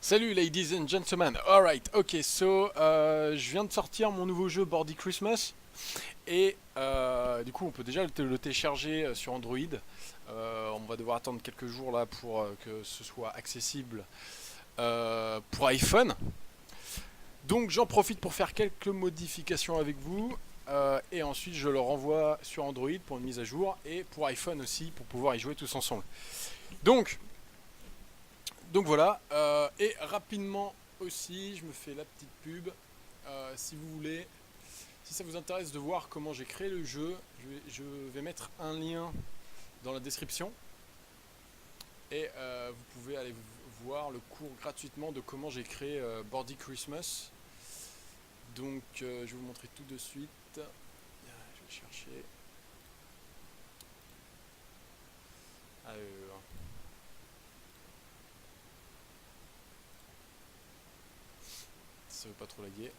Salut ladies and gentlemen, alright, ok, so je viens de sortir mon nouveau jeu Bordy Christmas et du coup on peut déjà le télécharger sur Android. On va devoir attendre quelques jours là pour que ce soit accessible pour iPhone. Donc j'en profite pour faire quelques modifications avec vous et ensuite je le renvoie sur Android pour une mise à jour et pour iPhone aussi pour pouvoir y jouer tous ensemble. Donc voilà, et rapidement aussi, je me fais la petite pub. Si vous voulez, si ça vous intéresse de voir comment j'ai créé le jeu, je vais mettre un lien dans la description. Et vous pouvez aller voir le cours gratuitement de comment j'ai créé Bordy Christmas. Donc je vais vous montrer tout de suite. Je vais chercher. Alors, ça veut pas trop laguer,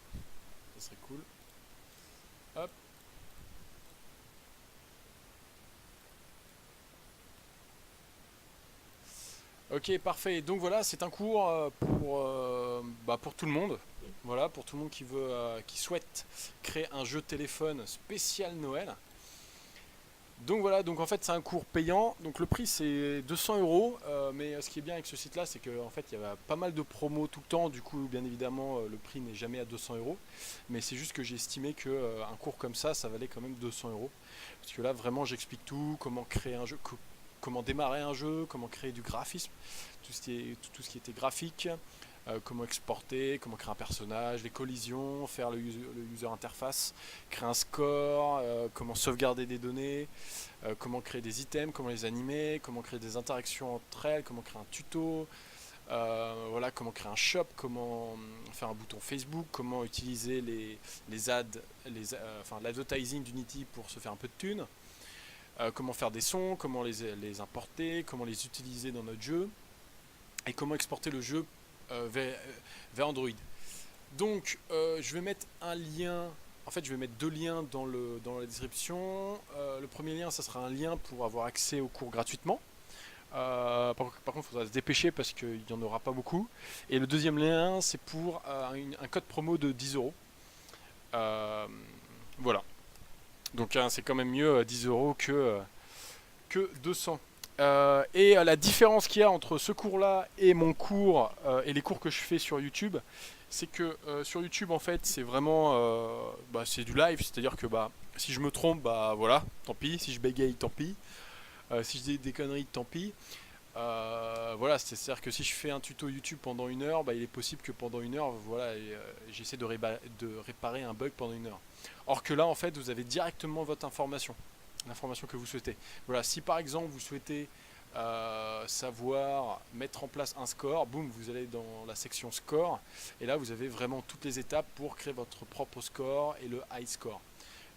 ça serait cool. Hop. Ok, parfait. Donc voilà, c'est un cours pour tout le monde. Voilà, pour tout le monde qui souhaite créer un jeu téléphone spécial Noël. Donc voilà, donc en fait c'est un cours payant. Donc le prix c'est 200 euros. Mais ce qui est bien avec ce site-là, c'est qu'en fait il y a pas mal de promos tout le temps. Du coup, bien évidemment, le prix n'est jamais à 200 euros. Mais c'est juste que j'ai estimé que un cours comme ça valait quand même 200 euros. Parce que là, vraiment, j'explique tout, comment créer un jeu, comment démarrer un jeu, comment créer du graphisme, tout ce qui était graphique, comment exporter, comment créer un personnage, les collisions, faire le user interface, créer un score, comment sauvegarder des données, comment créer des items, comment les animer, comment créer des interactions entre elles, comment créer un tuto, voilà, comment créer un shop, comment faire un bouton Facebook, comment utiliser les ads, enfin l'advertising d'Unity pour se faire un peu de thunes. Comment faire des sons, comment les importer, comment les utiliser dans notre jeu et comment exporter le jeu vers Android. Donc je vais mettre un lien, en fait je vais mettre deux liens dans la description. Le premier lien, ça sera un lien pour avoir accès au cours gratuitement. Par contre, il faudra se dépêcher parce qu'il n'y en aura pas beaucoup. Et le deuxième lien, c'est pour un code promo de 10 euros. Voilà. Donc c'est quand même mieux 10 euros que 200. Et la différence qu'il y a entre ce cours-là et mon cours et les cours que je fais sur YouTube, c'est que sur YouTube, en fait, c'est vraiment c'est du live, c'est-à-dire que si je me trompe, voilà, tant pis. Si je bégaye, tant pis. Si je dis des conneries, tant pis. Voilà, c'est-à-dire que si je fais un tuto YouTube pendant une heure, il est possible que pendant une heure, voilà, j'essaie de réparer un bug pendant une heure. Or que là, en fait, vous avez directement votre information, l'information que vous souhaitez. Voilà, si par exemple vous souhaitez savoir mettre en place un score, boum, vous allez dans la section score, et là vous avez vraiment toutes les étapes pour créer votre propre score et le high score.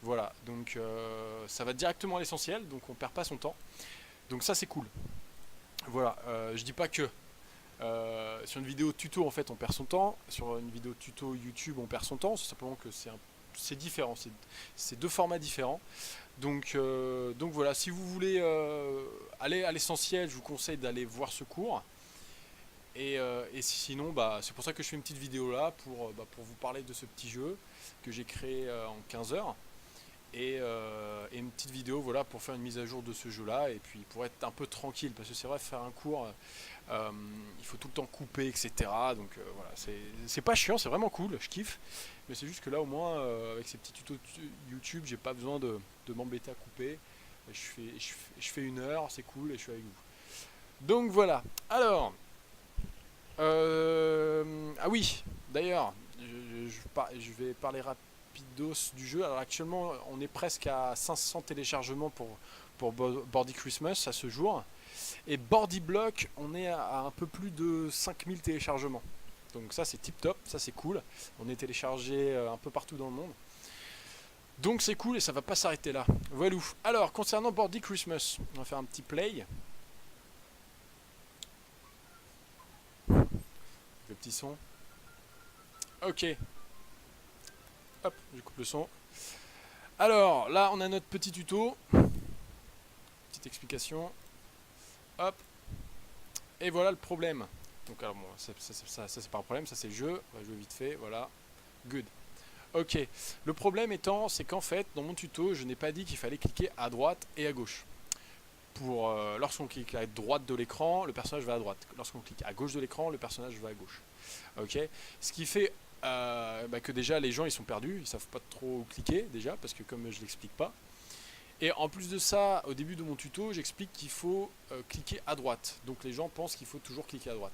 Voilà, donc ça va directement à l'essentiel, donc on perd pas son temps. Donc ça c'est cool. Voilà, je dis pas que sur une vidéo tuto en fait on perd son temps, sur une vidéo tuto YouTube on perd son temps, c'est simplement que c'est différent, c'est deux formats différents. Donc voilà, si vous voulez aller à l'essentiel, je vous conseille d'aller voir ce cours. Et sinon, c'est pour ça que je fais une petite vidéo là pour vous parler de ce petit jeu que j'ai créé en 15 heures. Et une petite vidéo voilà, pour faire une mise à jour de ce jeu là et puis pour être un peu tranquille parce que c'est vrai faire un cours il faut tout le temps couper etc, donc voilà, c'est pas chiant, c'est vraiment cool, je kiffe, mais c'est juste que là au moins avec ces petits tutos YouTube j'ai pas besoin de m'embêter à couper, je fais une heure, c'est cool et je suis avec vous. Donc voilà, alors ah oui, d'ailleurs je vais parler rapidement du jeu. Alors actuellement on est presque à 500 téléchargements pour Bordy Christmas à ce jour. Et Bordy Block on est à un peu plus de 5000 téléchargements. Donc ça c'est tip top, ça c'est cool. On est téléchargé un peu partout dans le monde. Donc c'est cool et ça va pas s'arrêter là. Voilà. Alors concernant Bordy Christmas, on va faire un petit play. Le petit son. Ok. Hop, je coupe le son. Alors là on a notre petit tuto. Petite explication. Hop. Et voilà le problème. Donc alors bon, ça c'est pas un problème, ça c'est le jeu. On va jouer vite fait, voilà. Good. Ok. Le problème étant, c'est qu'en fait, dans mon tuto, je n'ai pas dit qu'il fallait cliquer à droite et à gauche. Lorsqu'on clique à droite de l'écran, le personnage va à droite. Lorsqu'on clique à gauche de l'écran, le personnage va à gauche. Ok. Ce qui fait que déjà les gens ils sont perdus, ils savent pas trop où cliquer déjà parce que comme je l'explique pas. Et en plus de ça, au début de mon tuto, j'explique qu'il faut cliquer à droite. Donc les gens pensent qu'il faut toujours cliquer à droite.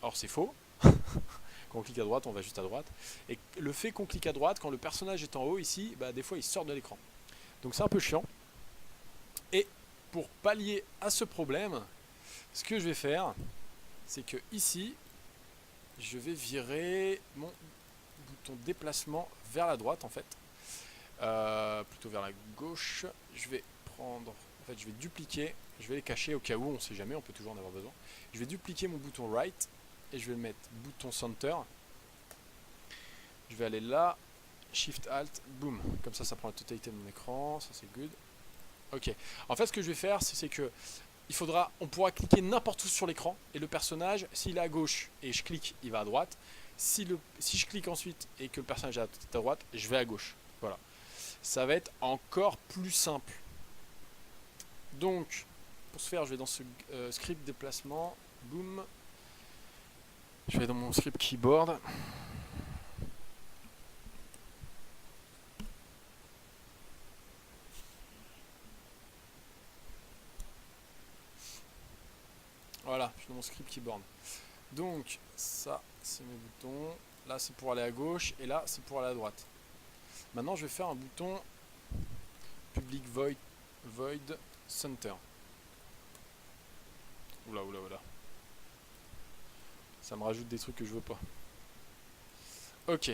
Or c'est faux. Quand on clique à droite, on va juste à droite. Et le fait qu'on clique à droite, quand le personnage est en haut ici, des fois il sort de l'écran. Donc c'est un peu chiant. Et pour pallier à ce problème, ce que je vais faire, c'est que ici, je vais virer mon bouton déplacement vers la droite en fait. Plutôt vers la gauche. Je vais prendre, en fait je vais dupliquer, je vais les cacher au cas où, on sait jamais, on peut toujours en avoir besoin. Je vais dupliquer mon bouton right et je vais le mettre bouton center. Je vais aller là, shift alt, boom, comme ça prend la totalité de mon écran, ça c'est good. Ok, en fait ce que je vais faire c'est que on pourra cliquer n'importe où sur l'écran et le personnage, s'il est à gauche et je clique, il va à droite. Si je clique ensuite et que le personnage est à droite, je vais à gauche. Voilà. Ça va être encore plus simple. Donc, pour ce faire, je vais dans ce script déplacement. Boom. Je vais dans mon script keyboard. Voilà, je suis dans mon script keyboard. Donc, ça, c'est mes boutons. Là, c'est pour aller à gauche. Et là, c'est pour aller à droite. Maintenant, je vais faire un bouton public void center. Oula. Ça me rajoute des trucs que je veux pas. Ok.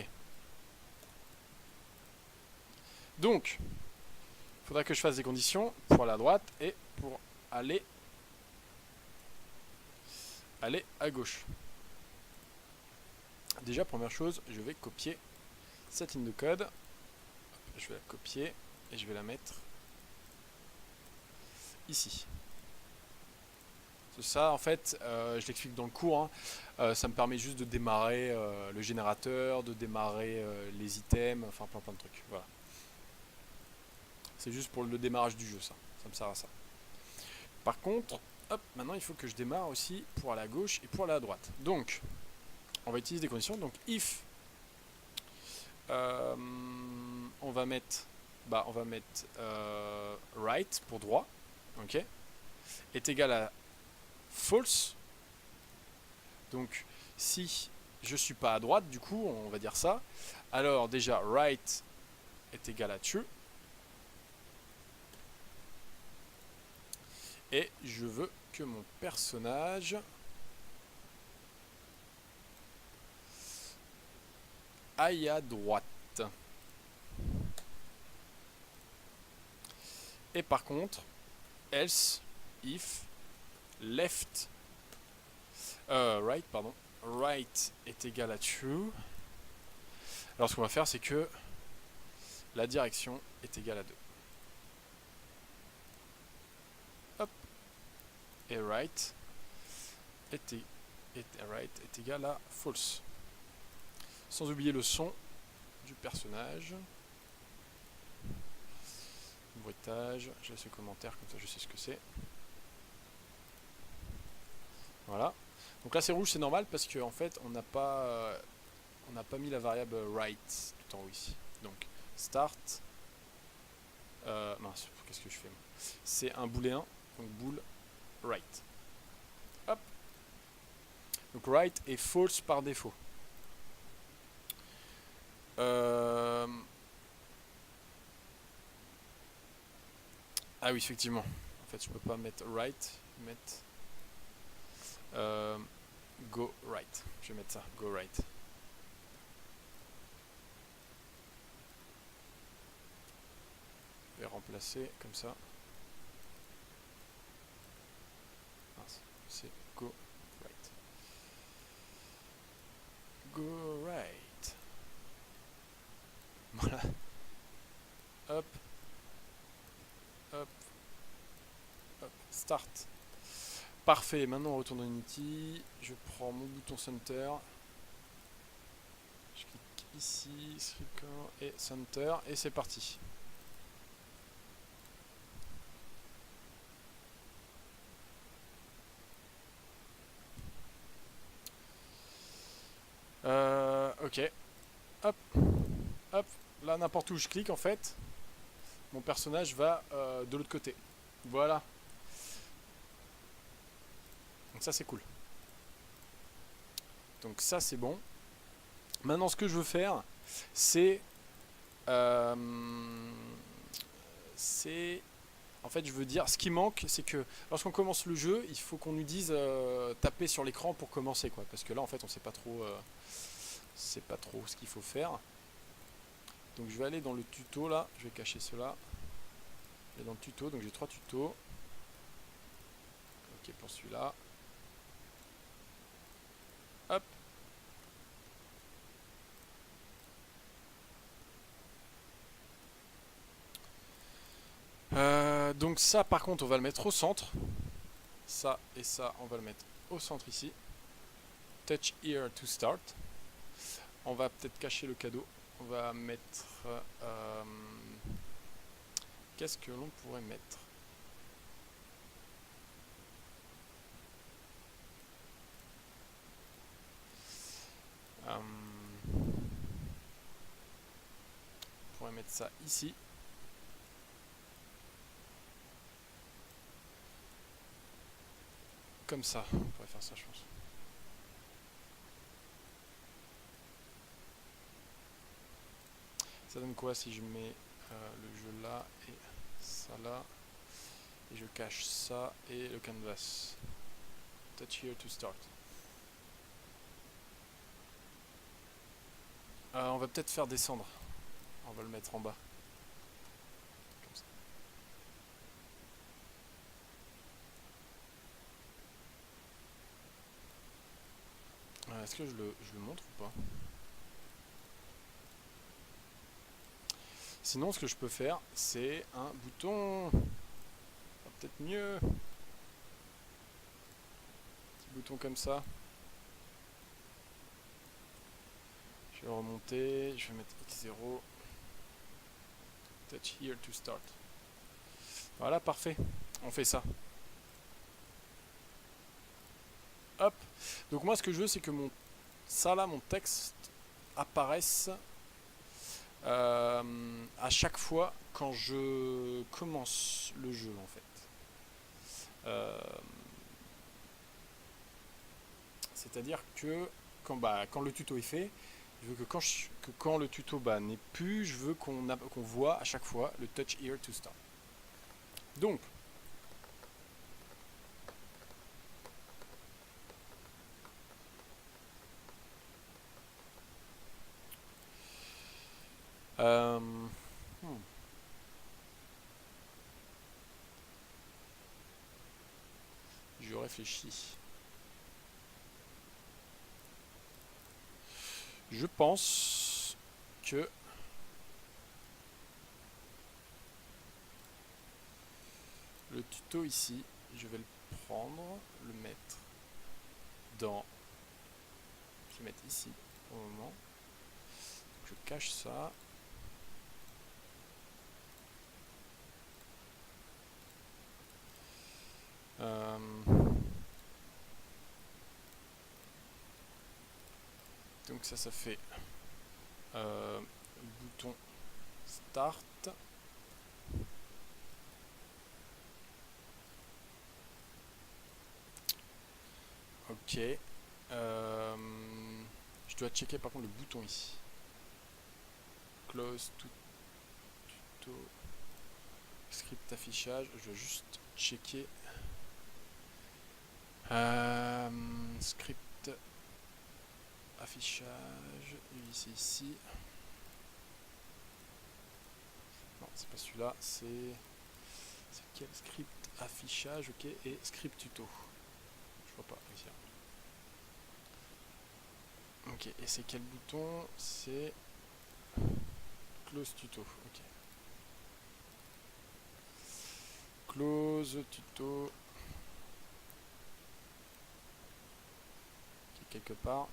Donc, il faudra que je fasse des conditions pour aller à droite et pour aller à gauche. Déjà, première chose, je vais copier cette ligne de code. Je vais la copier et je vais la mettre ici. Ça, en fait, je l'explique dans le cours, hein, ça me permet juste de démarrer le générateur, de démarrer les items, enfin plein de trucs. Voilà. C'est juste pour le démarrage du jeu, ça me sert à ça. Par contre, hop, maintenant il faut que je démarre aussi pour aller à gauche et pour aller à droite. Donc, on va utiliser des conditions. Donc, if, on va mettre right pour droit, ok, est égal à false. Donc, si je suis pas à droite, du coup, on va dire ça. Alors déjà, right est égal à true. Et je veux que mon personnage aille à droite. Et par contre, else, if, left, right est égal à true. Alors ce qu'on va faire, c'est que la direction est égale à 2. Hop. Et right est égal à false. Sans oublier le son du personnage. Bruitage, je laisse le commentaire, comme ça je sais ce que c'est. Voilà. Donc là c'est rouge, c'est normal parce qu'en fait on n'a pas mis la variable right tout en haut ici. Donc start. Mince, qu'est-ce que je fais? C'est un booléen, donc bool right. Hop. Donc right est false par défaut. Ah oui, effectivement. En fait, je peux pas mettre right, mettre go right. Je vais mettre ça, go right. Je vais remplacer comme ça. C'est go right. Go right. Voilà. Hop. Hop. Hop. Start. Parfait, maintenant on retourne dans Unity. Je prends mon bouton Center. Je clique ici, Script et Center, et c'est parti. Ok. Hop. Hop. Là, n'importe où je clique, en fait, mon personnage va de l'autre côté. Voilà. Donc ça, c'est cool. Donc ça, c'est bon. Maintenant, ce que je veux faire, c'est... En fait, je veux dire, ce qui manque, c'est que lorsqu'on commence le jeu, il faut qu'on nous dise taper sur l'écran pour commencer, quoi. Parce que là, en fait, on sait pas trop ce qu'il faut faire. Donc je vais aller dans le tuto là, je vais cacher cela. Et dans le tuto, donc j'ai 3 tutos. Ok, pour celui-là. Hop. Donc ça, par contre, on va le mettre au centre. Ça et ça, on va le mettre au centre ici. Touch here to start. On va peut-être cacher le cadeau. On va mettre... qu'est-ce que l'on pourrait mettre? On pourrait mettre ça ici. Comme ça, on pourrait faire ça, je pense. Ça donne quoi si je mets le jeu là et ça là, et je cache ça et le canvas. Touch here to start. On va peut-être faire descendre. On va le mettre en bas. Comme ça. Est-ce que je le montre ou pas? Sinon, ce que je peux faire, c'est un bouton. Peut-être mieux. Petit bouton comme ça. Je vais le remonter. Je vais mettre X0. Touch here to start. Voilà, parfait. On fait ça. Hop. Donc moi, ce que je veux, c'est que mon texte apparaisse à chaque fois quand je commence le jeu, en fait. C'est-à-dire que quand le tuto est fait, je veux que quand le tuto n'est plus, je veux qu'on voit à chaque fois le touch here to start. Donc, je réfléchis. Je pense que le tuto ici, je vais le prendre, le mettre dans... Je vais mettre ici au moment. Je cache ça. Donc ça fait bouton start. Ok. Je dois checker par contre le bouton ici. Close tout tuto. Script affichage. Je dois juste checker. Script affichage. Et ici. Non, c'est pas celui-là. C'est quel script affichage? Ok. Et script tuto. Je vois pas ici. Ok, et c'est quel bouton? C'est close tuto. Ok. Close tuto. quelque part.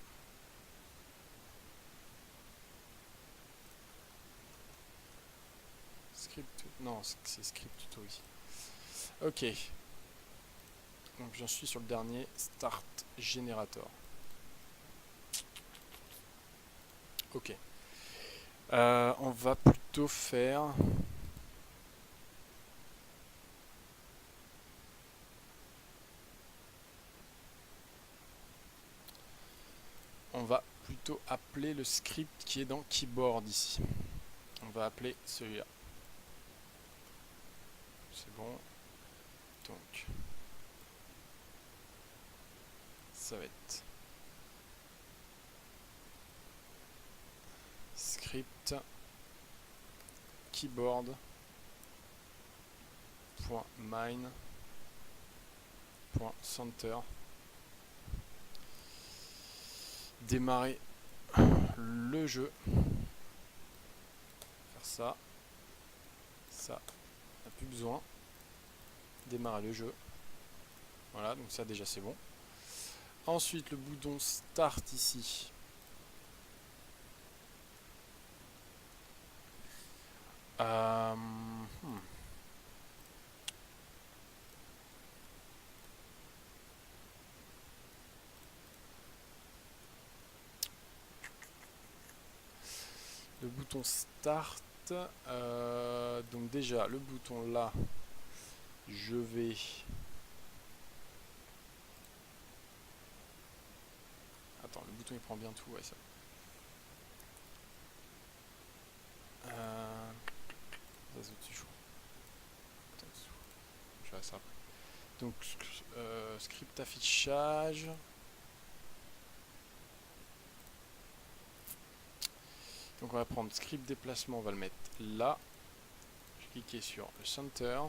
Script, non, c'est script tuto ici. Ok. Donc j'en suis sur le dernier, Start Generator. Ok. On va plutôt faire... On va plutôt appeler le script qui est dans Keyboard ici. On va appeler celui-là. C'est bon. Donc, ça va être script keyboard.mine.center. Démarrer le jeu. Faire ça. Ça, on n'a plus besoin. Démarrer le jeu. Voilà, donc ça déjà c'est bon. Ensuite le bouton Start ici. Le bouton Start. Donc déjà le bouton là, je vais... Attends, le bouton il prend bien tout, ouais ça. Je vais ça. Donc script affichage. Donc on va prendre script déplacement, on va le mettre là. Je vais cliquer sur le center.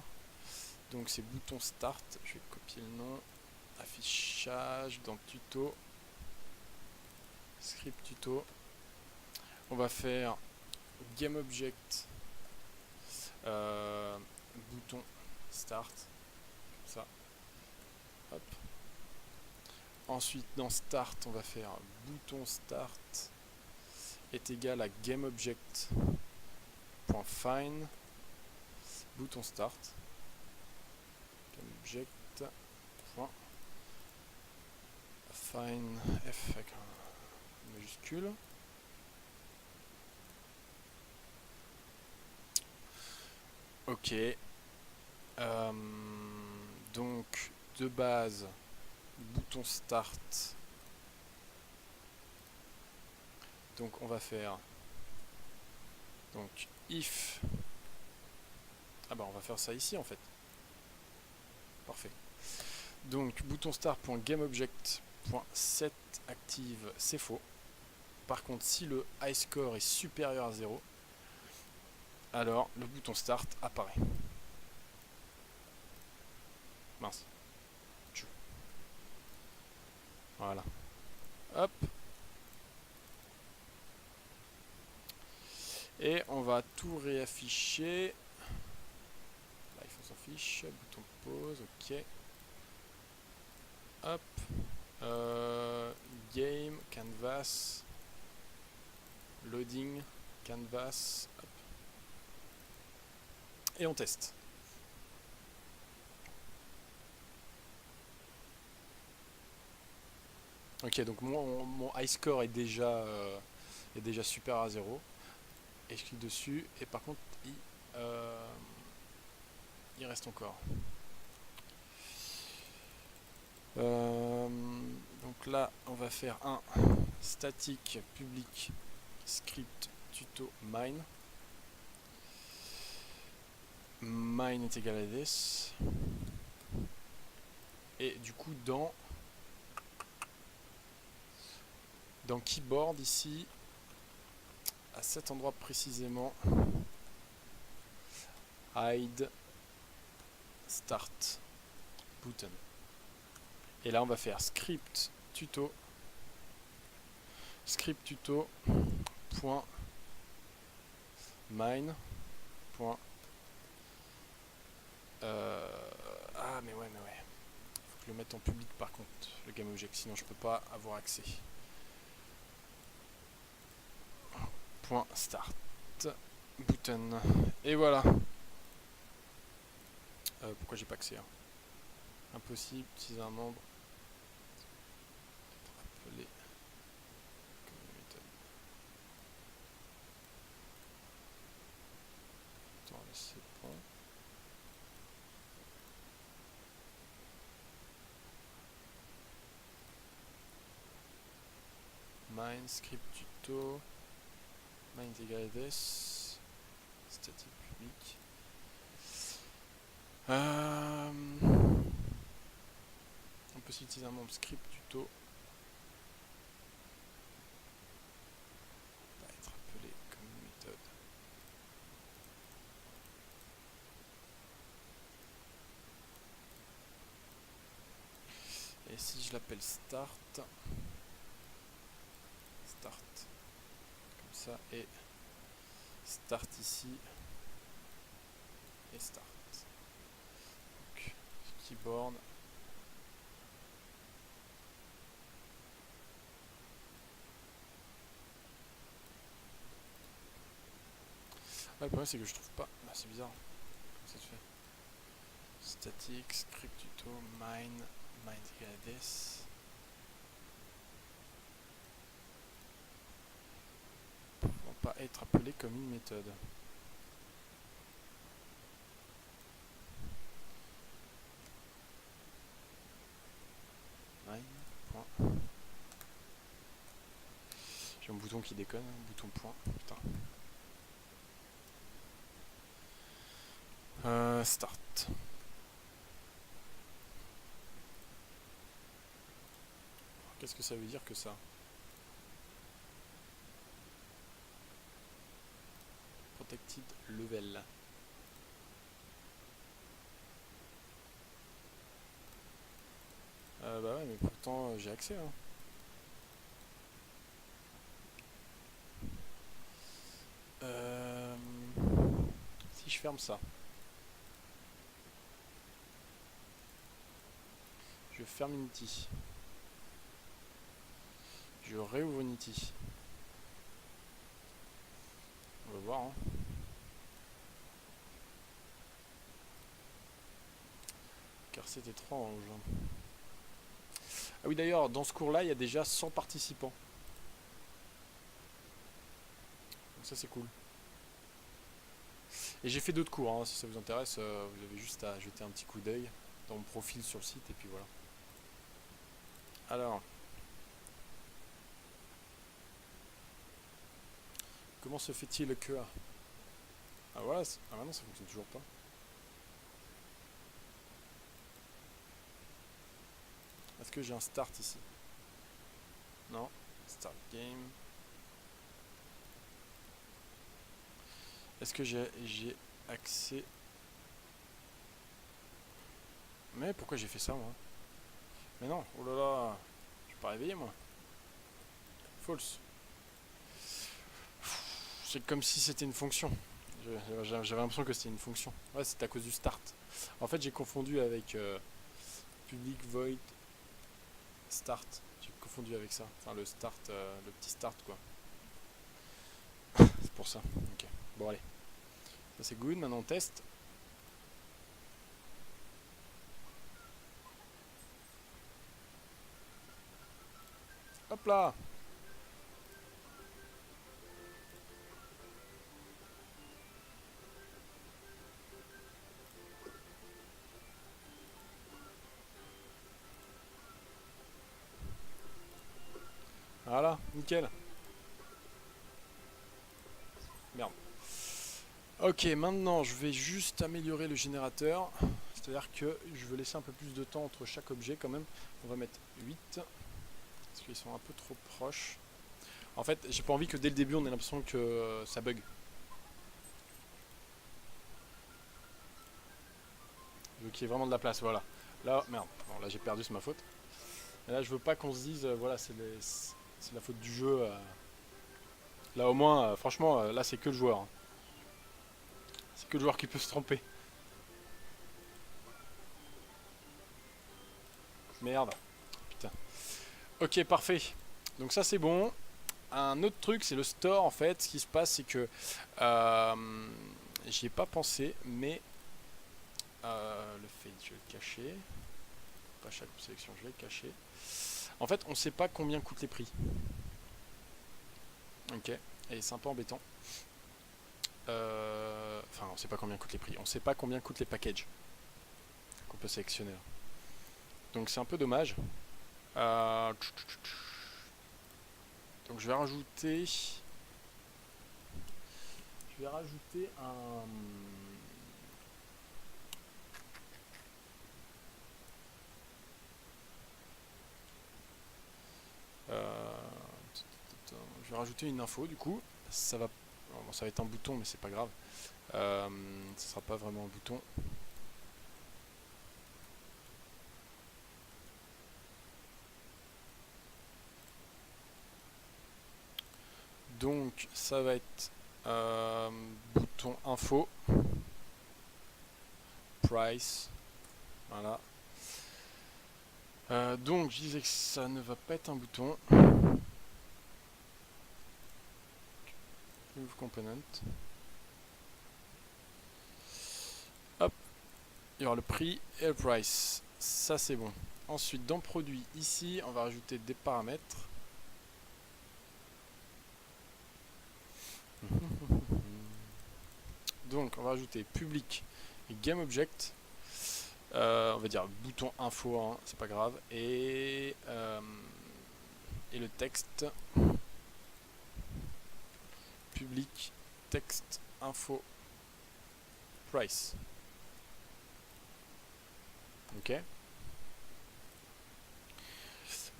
Donc c'est bouton start. Je vais copier le nom. Affichage dans tuto. Script tuto. On va faire GameObject. Bouton start. Comme ça. Hop. Ensuite dans start, on va faire bouton start est égal à GameObject.find bouton start GameObject.find F avec un majuscule. Ok. Donc de base bouton start. Donc on va faire donc if. Ah bah on va faire ça ici en fait. Parfait. Donc bouton start.gameObject.set active, c'est faux. Par contre si le high score est supérieur à 0, alors le bouton start apparaît. Mince. Voilà. Hop. Et on va tout réafficher. Là, il faut s'en fiche. Bouton pause, ok. Hop. Game, canvas. Loading, canvas. Hop. Et on teste. Ok, donc mon high score est déjà supérieur à 0. Et je clique dessus. Et par contre, il reste encore. Donc là, on va faire un static public script tuto mine. Mine est égal à this. Et du coup, dans keyboard ici, à cet endroit précisément, hide start button. Et là, on va faire script tuto point mine point ah mais ouais que le mettre en public par contre, le GameObject, sinon je peux pas avoir accès. Point start. Button. Et voilà. Pourquoi j'ai pas accès hein? Impossible, utiliser un membre. Appelé comme méthode. Attends, là c'est bon. Mine, script tuto. Mine égale this. Statique public. On peut utiliser un membre script tuto. Va être appelé comme méthode. Et si je l'appelle start, comme ça, et start ici, et start. Donc, keyboard. Le problème c'est que je trouve pas. Bah, c'est bizarre. Comment ça se fait? Static, script tuto, mine égale this. Pouvant pas être appelé comme une méthode. Mine. Point. J'ai un bouton qui déconne, bouton point. Putain. Start. Qu'est-ce que ça veut dire que ça? Protected level. Bah ouais, mais pourtant j'ai accès. Hein. Si je ferme ça. Je ferme Unity. Je réouvre Unity. On va voir. Hein. Car c'est étrange. Ah oui d'ailleurs, dans ce cours-là, il y a déjà 100 participants. Donc ça c'est cool. Et j'ai fait d'autres cours, hein. Si ça vous intéresse, vous avez juste à jeter un petit coup d'œil dans mon profil sur le site et puis voilà. Alors. Comment se fait-il que... Ah voilà, ah maintenant ça fonctionne toujours pas. Est-ce que j'ai un start ici? Non. Start game. Est-ce que j'ai accès? Mais pourquoi j'ai fait ça moi? Mais non, oh là là, je suis pas réveillé moi. False. C'est comme si c'était une fonction. J'avais l'impression que c'était une fonction. Ouais, c'est à cause du start. En fait, j'ai confondu avec public void start. J'ai confondu avec ça. Enfin, le start, le petit start quoi. C'est pour ça. Ok. Bon, allez. Ça c'est good. Maintenant on teste. Hop là. Voilà, nickel. Merde. Ok, maintenant je vais juste améliorer le générateur. C'est-à-dire que je veux laisser un peu plus de temps entre chaque objet quand même. On va mettre 8. Parce qu'ils sont un peu trop proches. En fait, j'ai pas envie que dès le début on ait l'impression que ça bug. Je veux qu'il y ait vraiment de la place, voilà. Là, merde, bon, là j'ai perdu, c'est ma faute. Et là je veux pas qu'on se dise, voilà, c'est la faute du jeu. Là au moins, franchement, là c'est que le joueur. Hein. C'est que le joueur qui peut se tromper. Merde. Putain. Ok, parfait. Donc ça c'est bon. Un autre truc, c'est le store en fait. Ce qui se passe, c'est que j'y ai pas pensé, mais le fade, je vais le cacher. Pas chaque sélection, je vais le cacher. En fait, on sait pas combien coûtent les prix. Ok, et c'est un peu embêtant. Enfin, on sait pas combien coûtent les prix. On sait pas combien coûtent les packages qu'on peut sélectionner. Donc c'est un peu dommage. Donc je vais rajouter un je vais rajouter une info du coup. Ça va, bon, ça va être un bouton, mais c'est pas grave. Ce sera pas vraiment un bouton. Donc ça va être bouton info, price, voilà. Donc je disais que ça ne va pas être un bouton. Remove component. Hop, il y aura le prix et le price. Ça c'est bon. Ensuite dans produit, ici on va rajouter des paramètres. Donc on va rajouter public et GameObject. On va dire bouton info, hein, c'est pas grave. Et le texte public texte info price. Ok.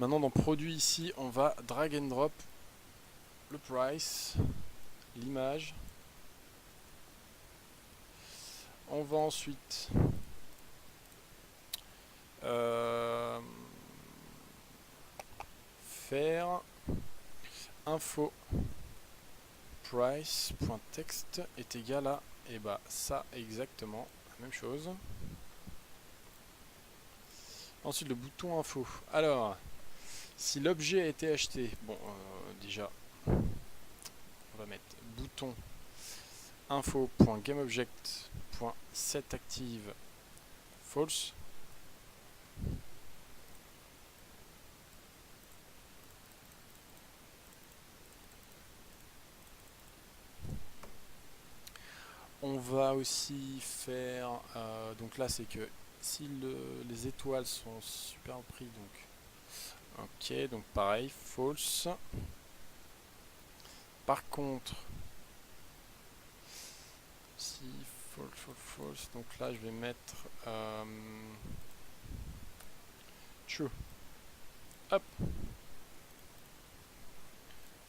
Maintenant dans produit ici, on va drag and drop le price, l'image. On va ensuite faire info price.text est égal à, et bah ça exactement la même chose. Ensuite le bouton info. Alors si l'objet a été acheté, bon déjà on va mettre bouton info.gameObject.setActive false. On va aussi faire, donc là c'est que si les étoiles sont super pris, donc ok, donc pareil, false. Par contre, si false, donc là je vais mettre true. Hop.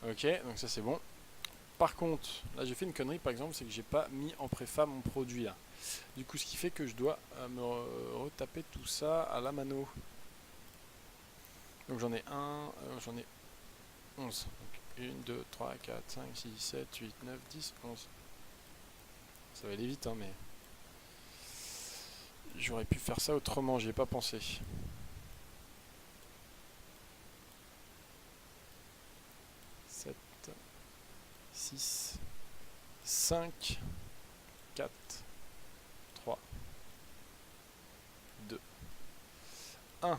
Ok, donc ça c'est bon. Par contre, là j'ai fait une connerie par exemple, c'est que j'ai pas mis en préfa mon produit là. Du coup, ce qui fait que je dois me retaper tout ça à la mano. Donc j'en ai 11. Donc 1, 2, 3, 4, 5, 6, 7, 8, 9, 10, 11. Ça va aller vite, hein, mais j'aurais pu faire ça autrement, j'y ai pas pensé. Sept, 6, 5, 4, 3, 2, 1.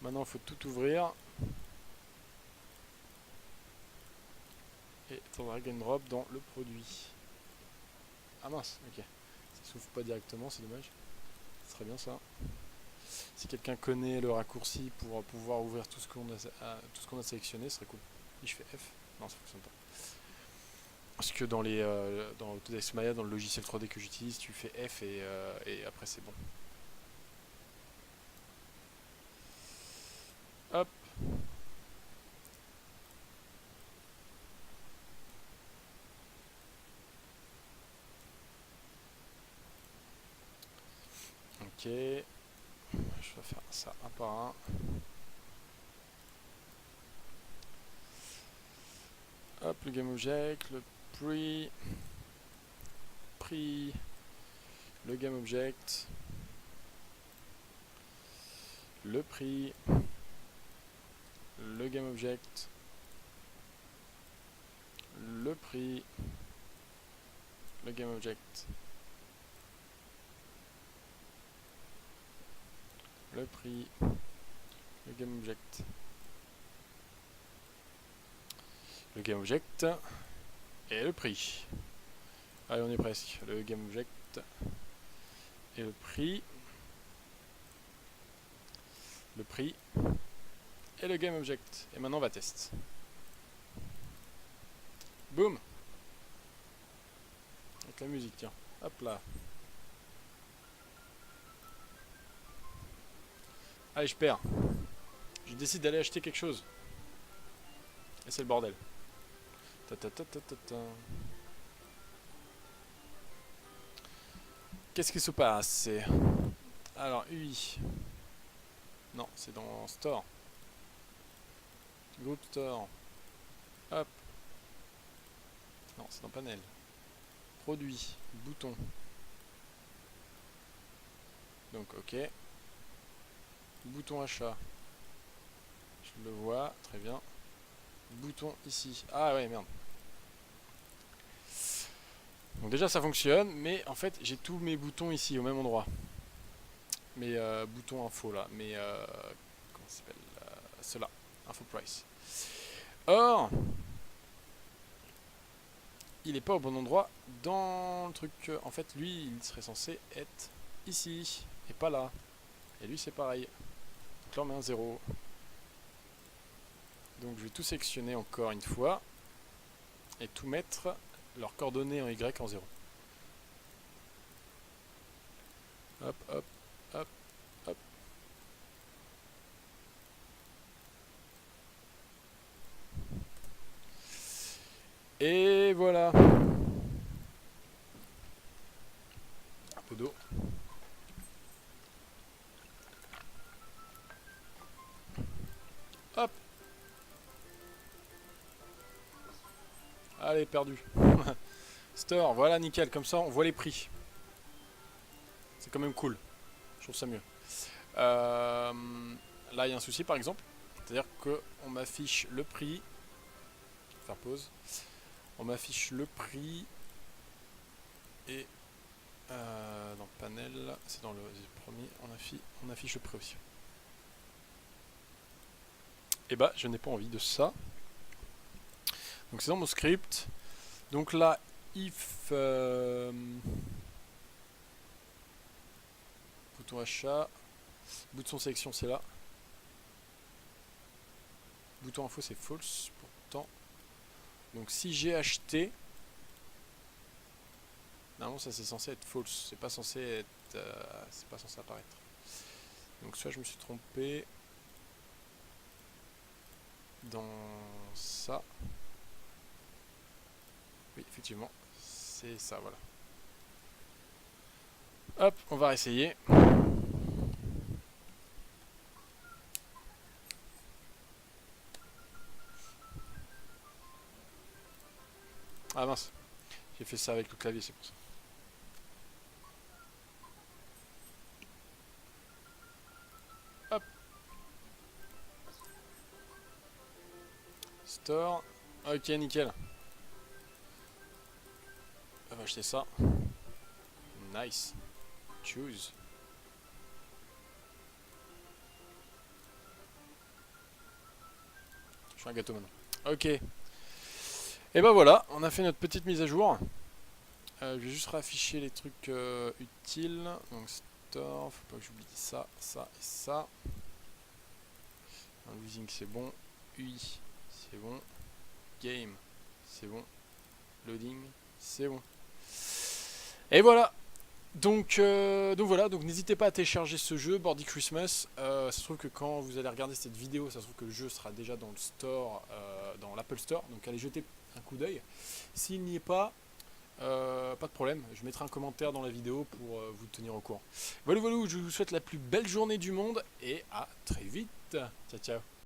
Maintenant, il faut tout ouvrir. Et drag and drop dans le produit. Ah mince, ok. Ça s'ouvre pas directement, c'est dommage. Ce serait bien ça. Si quelqu'un connaît le raccourci pour pouvoir ouvrir tout ce qu'on a sélectionné, ce serait cool. Et je fais F. Non, ça fonctionne pas. Parce que dans Autodesk Maya, dans le logiciel 3D que j'utilise, tu fais F et après c'est bon. Hop. Ok. Je vais faire ça un par un. Hop, le GameObject, le prix, le GameObject, le prix, le GameObject, le prix, le GameObject, le prix, le GameObject, le GameObject et le prix. Allez, on est presque. Le GameObject et le prix et le GameObject. Et maintenant on va tester. Boum. Avec la musique, tiens. Hop là. Allez, je perds. Je décide d'aller acheter quelque chose. Et c'est le bordel. Qu'est-ce qui se passe? Alors, UI. Non, c'est dans Store. Group Store. Hop. Non, c'est dans Panel. Produit. Bouton. Donc, ok. Bouton achat. Je le vois, très bien. Bouton ici. Ah ouais, merde. Donc déjà ça fonctionne, mais en fait j'ai tous mes boutons ici au même endroit. Mes boutons info là, mes comment ça s'appelle, ceux-là, info price. Or, il n'est pas au bon endroit dans le truc. En fait lui il serait censé être ici et pas là. Et lui c'est pareil. Donc là on met un 0. Donc je vais tout sectionner encore une fois et tout mettre leurs coordonnées en Y en 0. Hop, hop, hop, hop. Et voilà. Un peu d'eau. Hop. Allez, perdu. Store, voilà, nickel. Comme ça, on voit les prix. C'est quand même cool. Je trouve ça mieux. Là, il y a un souci, par exemple. C'est-à-dire qu'on m'affiche le prix. Faire pause. On m'affiche le prix. Et dans panel, c'est dans le premier, on affiche le prix aussi. Et bah, je n'ai pas envie de ça. Donc c'est dans mon script. Donc là, if bouton achat, bouton sélection c'est là. Bouton info c'est false pourtant. Donc si j'ai acheté, normalement ça c'est censé être false, c'est pas censé être, c'est pas censé apparaître. Donc soit je me suis trompé dans ça. Oui, effectivement, c'est ça, voilà. Hop, on va réessayer. Ah mince, j'ai fait ça avec le clavier, c'est pour ça. Hop. Store. Ok, nickel. On va acheter ça. Nice. Choose. Je fais un gâteau maintenant. Ok. Et ben voilà, on a fait notre petite mise à jour. Je vais juste réafficher les trucs utiles. Donc store, faut pas que j'oublie ça, ça et ça. Losing c'est bon. UI c'est bon. Game c'est bon. Loading c'est bon. Et voilà. Donc voilà, donc n'hésitez pas à télécharger ce jeu, Bordy Christmas. Ça se trouve que quand vous allez regarder cette vidéo, ça se trouve que le jeu sera déjà dans le store, dans l'Apple Store. Donc allez jeter un coup d'œil. S'il n'y est pas, pas de problème. Je mettrai un commentaire dans la vidéo pour vous tenir au courant. Voilà, voilà, je vous souhaite la plus belle journée du monde et à très vite. Ciao, ciao.